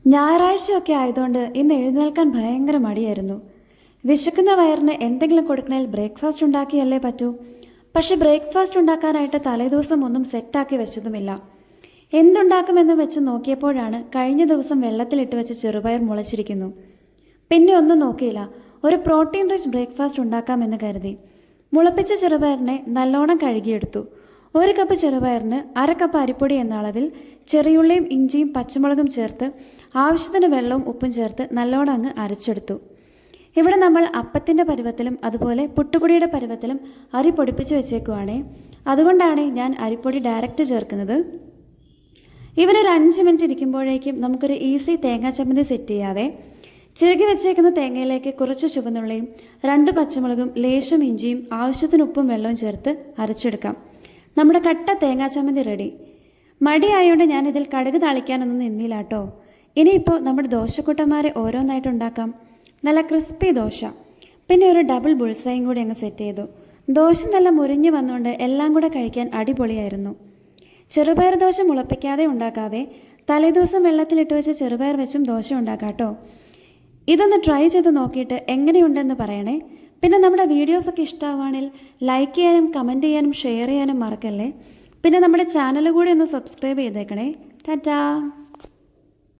ഞായറാഴ്ചയൊക്കെ ആയതുകൊണ്ട് ഇന്ന് എഴുന്നേൽക്കാൻ ഭയങ്കര മടിയായിരുന്നു. വിശക്കുന്ന വയറിന് എന്തെങ്കിലും കൊടുക്കണേൽ ബ്രേക്ക്ഫാസ്റ്റ് ഉണ്ടാക്കിയല്ലേ പറ്റൂ. പക്ഷെ ബ്രേക്ക്ഫാസ്റ്റ് ഉണ്ടാക്കാനായിട്ട് തലേദിവസം ഒന്നും സെറ്റാക്കി വെച്ചതുമില്ല. എന്തുണ്ടാക്കുമെന്ന് വെച്ച് നോക്കിയപ്പോഴാണ് കഴിഞ്ഞ ദിവസം വെള്ളത്തിലിട്ട് വെച്ച് ചെറുപയർ മുളച്ചിരിക്കുന്നു. പിന്നെ ഒന്നും നോക്കിയില്ല, ഒരു പ്രോട്ടീൻ റിച്ച് ബ്രേക്ക്ഫാസ്റ്റ് ഉണ്ടാക്കാമെന്ന് കരുതി മുളപ്പിച്ച ചെറുപയറിനെ നല്ലോണം കഴുകിയെടുത്തു. 1 കപ്പ് ചെറുപയറിന് 1/2 കപ്പ് അരിപ്പൊടി എന്ന അളവിൽ ചെറിയുള്ളിയും ഇഞ്ചിയും പച്ചമുളകും ചേർത്ത് ആവശ്യത്തിന് വെള്ളവും ഉപ്പും ചേർത്ത് നല്ലോണം അങ്ങ് അരച്ചെടുത്തു. ഇവിടെ നമ്മൾ അപ്പത്തിൻ്റെ പരുവത്തിലും അതുപോലെ പുട്ടുപൊടിയുടെ പരുവത്തിലും അരി പൊടിപ്പിച്ച് വെച്ചേക്കുവാണേ. അതുകൊണ്ടാണ് ഞാൻ അരിപ്പൊടി ഡയറക്റ്റ് ചേർക്കുന്നത്. ഇവരൊരു 5 മിനിറ്റ് ഇരിക്കുമ്പോഴേക്കും നമുക്കൊരു ഈസി തേങ്ങാ ചമ്മന്തി സെറ്റ് ചെയ്യാവേ. ചിരകി വെച്ചേക്കുന്ന തേങ്ങയിലേക്ക് കുറച്ച് ചുവന്നുള്ളിയും 2 പച്ചമുളകും ലേശം ഇഞ്ചിയും ആവശ്യത്തിന് ഉപ്പും വെള്ളവും ചേർത്ത് അരച്ചെടുക്കാം. നമ്മുടെ കട്ട തേങ്ങാ ചമ്മന്തി റെഡി. മടിയായതുകൊണ്ട് ഞാനിതിൽ കടുക് താളിക്കാനൊന്നും നിന്നില്ല കേട്ടോ. ഇനിയിപ്പോൾ നമ്മുടെ ദോശക്കുട്ടന്മാരെ ഓരോന്നായിട്ട് ഉണ്ടാക്കാം. നല്ല ക്രിസ്പി ദോശ, പിന്നെ ഒരു ഡബിൾ ബുൾസൈയും കൂടി അങ്ങ് സെറ്റ് ചെയ്തു. ദോശ നല്ല മുരിഞ്ഞ് വന്നുകൊണ്ട് എല്ലാം കൂടെ കഴിക്കാൻ അടിപൊളിയായിരുന്നു. ചെറുപയർ ദോശ മുളപ്പിക്കാതെ ഉണ്ടാക്കാതെ തലേദിവസം വെള്ളത്തിലിട്ട് വെച്ച് ചെറുപയർ വെച്ചും ദോശ ഉണ്ടാക്കാം കേട്ടോ. ഇതൊന്ന് ട്രൈ ചെയ്ത് നോക്കിയിട്ട് എങ്ങനെയുണ്ടെന്ന് പറയണേ. പിന്നെ നമ്മുടെ വീഡിയോസൊക്കെ ഇഷ്ടമാവുകയാണെങ്കിൽ ലൈക്ക് ചെയ്യാനും കമൻറ്റ് ചെയ്യാനും ഷെയർ ചെയ്യാനും മറക്കല്ലേ. പിന്നെ നമ്മുടെ ചാനൽ കൂടി ഒന്ന് സബ്സ്ക്രൈബ് ചെയ്തേക്കണേ. ടാറ്റാ.